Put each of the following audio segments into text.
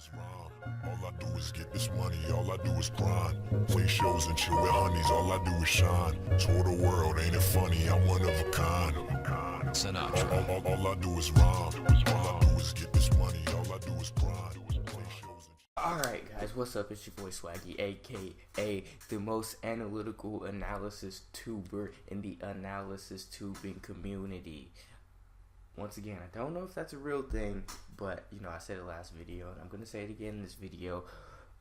is rhyme. All I do is get this money, all I do is grind. Play shows and chill with honeys, all I do is shine. Tour the world, ain't it funny, I'm one of a kind. Sinatra. All I do is rhyme. All I do is get this money, all I do is grind. Play shows and Alright guys, what's up? It's your boy Swaggy, aka the most analytical analysis tuber in the analysis tubing community. Once again, I don't know if that's a real thing, but you know, I said it last video and I'm gonna say it again in this video.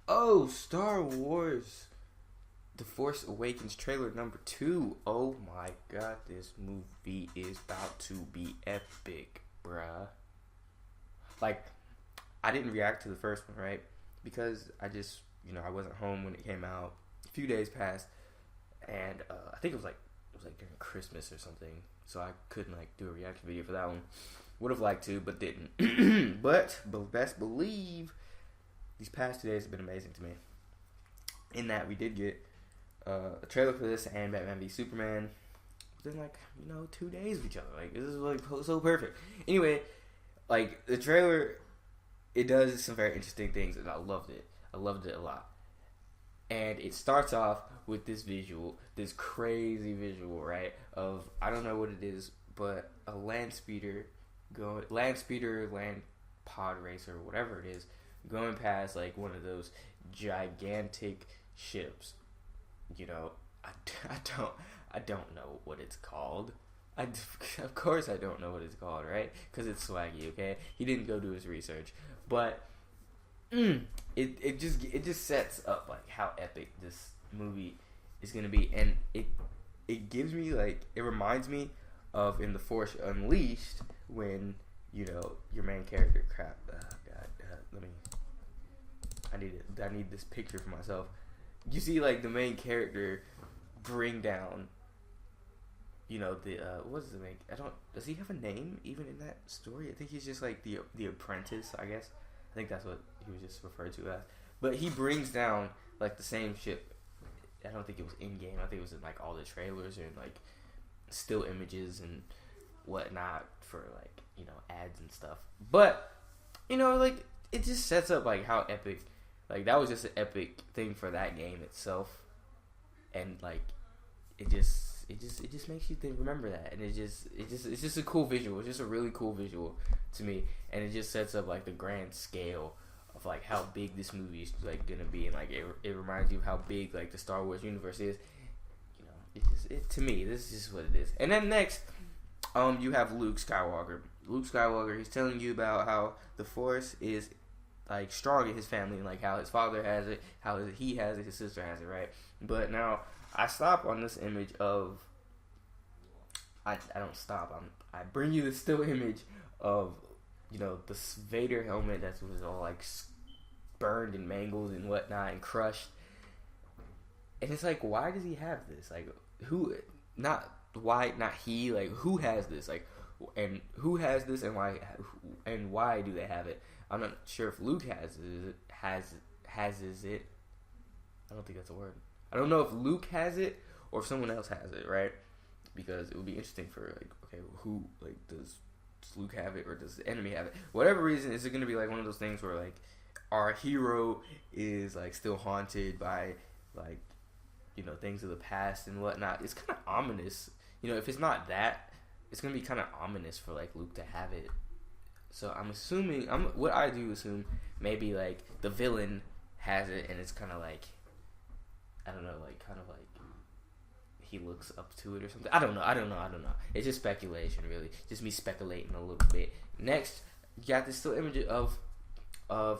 Oh, Star Wars The Force Awakens trailer number 2. Oh my god, this movie is about to be epic, bruh. Like, I didn't react to the first one, right? Because I just, you know, I wasn't home when it came out. A few days passed, and I think it was like during Christmas or something, so I couldn't like do a reaction video for that one. Would have liked to, but didn't. but best believe these past 2 days have been amazing to me. In that we did get a trailer for this and Batman v Superman within like 2 days of each other. Like, this is like so perfect. Anyway, like the trailer, it does some very interesting things, and I loved it. I loved it a lot. And it starts off with this visual, this crazy visual, right? Of, I don't know what it is, but a land pod racer, whatever it is, going past like one of those gigantic ships. You know, I don't know what it's called. Of course I don't know what it's called, right? Because it's Swaggy, okay? He didn't go do his research, but it just sets up like how epic this movie is gonna be, and it gives me like, it reminds me of in The Force Unleashed when your main character I need this picture for myself. You see like the main character bring down what's the main, does he have a name even in that story? I think he's just like the apprentice, I guess. I think that's what he was just referred to as. But he brings down like the same ship. I don't think it was in game. I think it was in like all the trailers and like still images and whatnot for like ads and stuff. But like it just sets up like how epic. Like that was just an epic thing for that game itself, and like it just makes you remember that, and it's just a cool visual. It's just a really cool visual to me, and it just sets up like the grand scale of like how big this movie is like gonna be, and like it reminds you of how big like the Star Wars universe is. To me, this is just what it is. And then next, you have Luke Skywalker. Luke Skywalker, he's telling you about how the Force is like strong in his family, and like how his father has it, how he has it, his sister has it, right? But now I stop on this image of I don't stop. I bring you the still image of the Vader helmet that was all like burned and mangled and whatnot and crushed. And it's like, why does he have this? Like, who? Not why? Not he. Like, who has this? Like, and who has this? And why? And why do they have it? I'm not sure if Luke has it. I don't think that's a word. I don't know if Luke has it or if someone else has it, right? Because it would be interesting for like, okay, who, like, does Luke have it or does the enemy have it? Whatever reason, is it going to be like one of those things where like our hero is like still haunted by like things of the past and whatnot? It's kind of ominous. If it's not that, it's going to be kind of ominous for like Luke to have it. So I'm assuming, what I do assume, maybe like the villain has it, and it's kind of like, I don't know, like kind of like he looks up to it or something. I don't know. It's just speculation, really. Just me speculating a little bit. Next, you got this still image of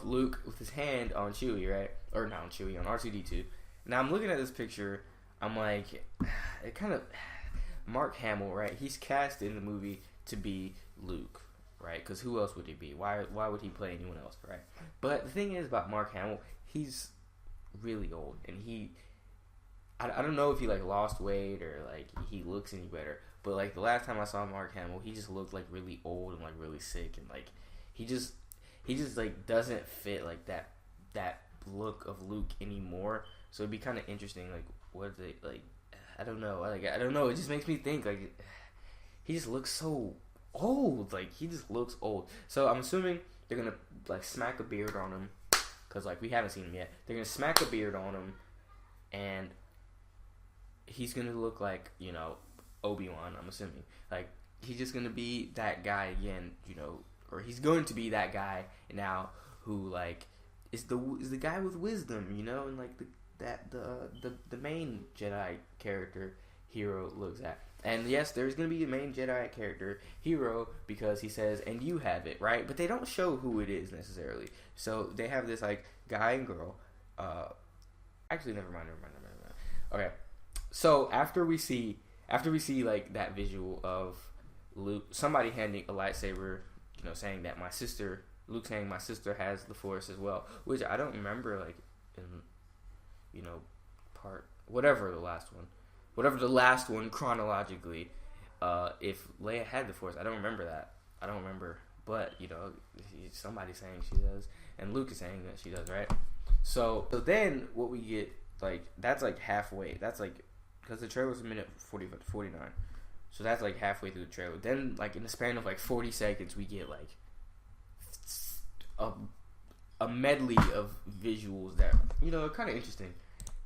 Luke with his hand on Chewie, right? Or not on Chewie, on R2-D2. Now I'm looking at this picture. I'm like, it kind of, Mark Hamill, right? He's cast in the movie to be Luke, right? Because who else would he be? Why would he play anyone else, right? But the thing is about Mark Hamill, he's really old, and I don't know if he like lost weight or like he looks any better, but like the last time I saw Mark Hamill, he just looked like really old and like really sick, and like he just like doesn't fit like that look of Luke anymore. So it'd be kind of interesting, like what they like. I don't know. It just makes me think like he just looks so old. Like he just looks old. So I'm assuming they're gonna like smack a beard on him, because like we haven't seen him yet. They're gonna smack a beard on him, and he's gonna look like, you know, Obi-Wan. I'm assuming like he's just gonna be that guy again, you know, or he's going to be that guy now who like is the guy with wisdom, you know, and like the main Jedi character hero looks at. And yes, there's going to be a main Jedi character hero because he says, and you have it, right? But they don't show who it is necessarily. So they have this like guy and girl. Actually, never mind. Okay. So after we see like that visual of Luke, somebody handing a lightsaber, you know, saying that Luke saying my sister has the Force as well, which I don't remember like in, you know, whatever the last one chronologically, if Leia had the Force. I don't remember that. But, you know, somebody's saying she does, and Luke is saying that she does, right? So then what we get, like, that's like halfway. That's like, because the trailer was a minute 49. So that's like halfway through the trailer. Then, like, in the span of like 40 seconds, we get like a medley of visuals that, you know, are kind of interesting.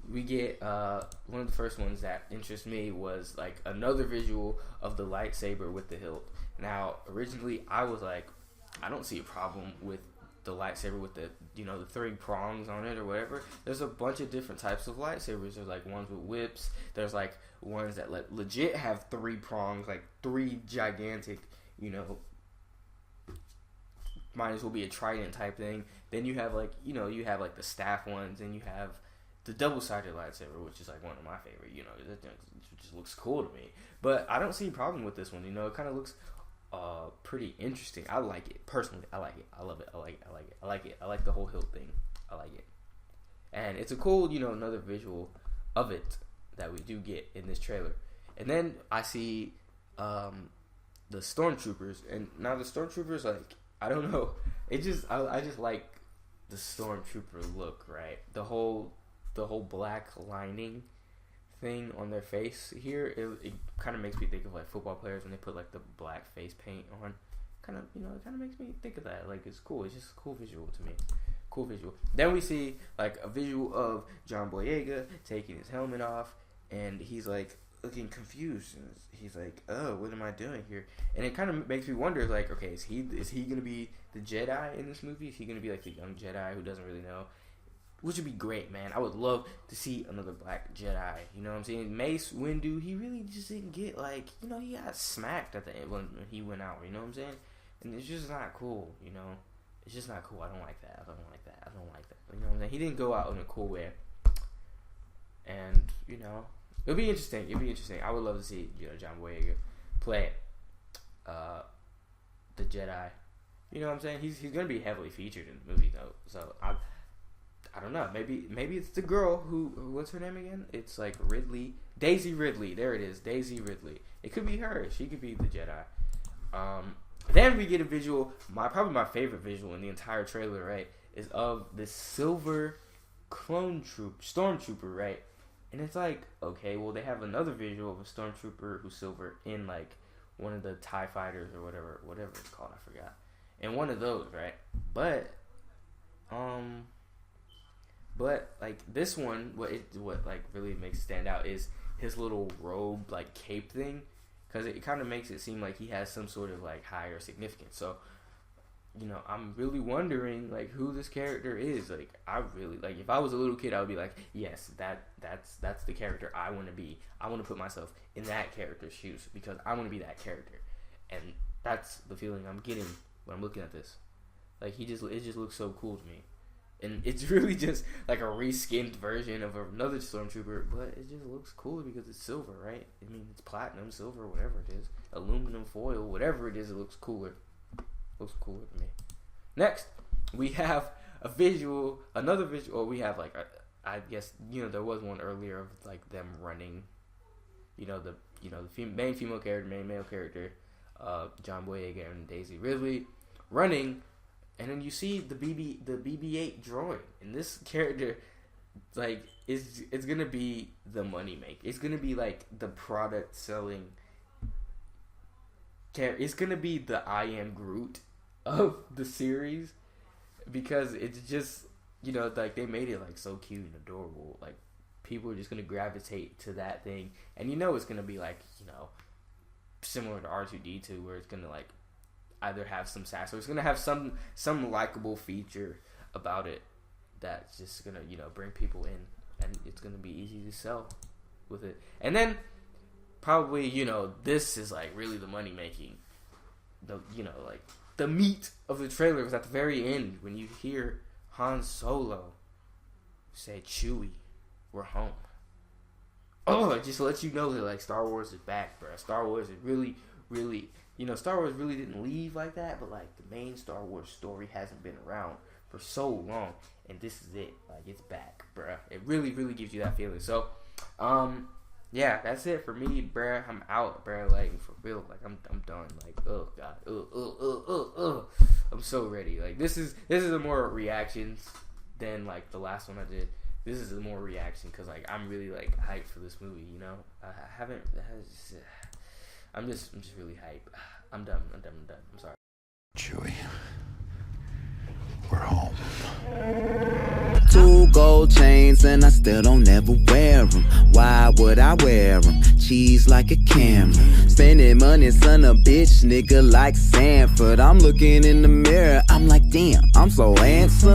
We get one of the first ones that interests me was like another visual of the lightsaber with the hilt. Now, originally I was like, I don't see a problem with the lightsaber with the, you know, the 3 prongs on it or whatever. There's a bunch of different types of lightsabers. There's like ones with whips. There's like ones that legit have 3 prongs, like 3 gigantic, you know, might as well be a trident type thing. Then you have like, you know, you have like the staff ones, and you have the double-sided lightsaber, which is like one of my favorite, you know, it just looks cool to me. But I don't see a problem with this one, you know, it kind of looks pretty interesting. I like it, personally. I like it. I love it. I like it. I like the whole hilt thing. I like it. And it's a cool, you know, another visual of it that we do get in this trailer. And then I see the stormtroopers, and now the stormtroopers, like, I don't know, I just like the stormtrooper look, right? The whole black lining thing on their face here, it kind of makes me think of like football players when they put like the black face paint on. Kind of, you know, it kind of makes me think of that. Like, it's cool. It's just a cool visual to me. Cool visual. Then we see like a visual of John Boyega taking his helmet off, and he's like looking confused, and he's like, oh, what am I doing here? And it kind of makes me wonder, like, okay, is he gonna be the Jedi in this movie? Is he gonna be like the young Jedi who doesn't really know? Which would be great, man. I would love to see another black Jedi. You know what I'm saying? Mace Windu, he really just didn't get, like, you know, he got smacked at the end when he went out. You know what I'm saying? And it's just not cool, you know? It's just not cool. I don't like that. You know what I'm saying? He didn't go out in a cool way. And, you know, it'll be interesting. I would love to see, you know, John Boyega play the Jedi. You know what I'm saying? He's going to be heavily featured in the movie, though. So, I don't know. Maybe it's the girl who, what's her name again? It's like Ridley. Daisy Ridley. There it is. Daisy Ridley. It could be her. She could be the Jedi. Then we get a visual, probably my favorite visual in the entire trailer, right, is of this silver stormtrooper, right? And it's like, okay, well, they have another visual of a stormtrooper who's silver in like one of the TIE fighters or whatever it's called, I forgot. And one of those, right? But like this one, what like really makes it stand out is his little robe, like cape thing, because it kind of makes it seem like he has some sort of like higher significance. So, you know, I'm really wondering like who this character is. Like, I really, like, if I was a little kid, I would be like, yes, that's the character I want to be. I want to put myself in that character's shoes because I want to be that character, and that's the feeling I'm getting when I'm looking at this. Like, it just looks so cool to me. And it's really just like a reskinned version of another stormtrooper, but it just looks cooler because it's silver, right? I mean, it's platinum, silver, whatever it is, aluminum foil, whatever it is, it looks cooler. Looks cooler to me. Next, we have another visual. Or we have like I guess, you know, there was one earlier of like them running. You know, the main female character, main male character, John Boyega and Daisy Ridley running. And then you see the BB-8 droid, and this character, like, it's gonna be the money maker. It's gonna be like the product selling character. It's gonna be the I Am Groot of the series, because it's just you know, like they made it like so cute and adorable. Like people are just gonna gravitate to that thing, and you know it's gonna be like, you know, similar to R2D2, where it's gonna like either have some sass or it's gonna have some likable feature about it that's just gonna, you know, bring people in, and it's gonna be easy to sell with it. And then probably, you know, this is like really the money making, the, you know, like the meat of the trailer was at the very end when you hear Han Solo say, "Chewie, we're home." Oh, it just lets you know that like Star Wars is back, bro. Star Wars is really, you know, Star Wars really didn't leave like that, but like the main Star Wars story hasn't been around for so long, and this is it. Like it's back, bro. It really gives you that feeling. So, yeah, that's it for me, bro. I'm out, bro. Like for real, like I'm done. Like, oh god, I'm so ready. Like this is a more reactions than like the last one I did. This is a more reaction because like I'm really like hyped for this movie. You know, I'm just really hyped. I'm done. I'm sorry. Chewie, we're home. 2 gold chains and I still don't ever wear them. Why would I wear them? Cheese like a camera. Spending money, son of a bitch, nigga like Sanford. I'm looking in the mirror, I'm like, damn, I'm so handsome.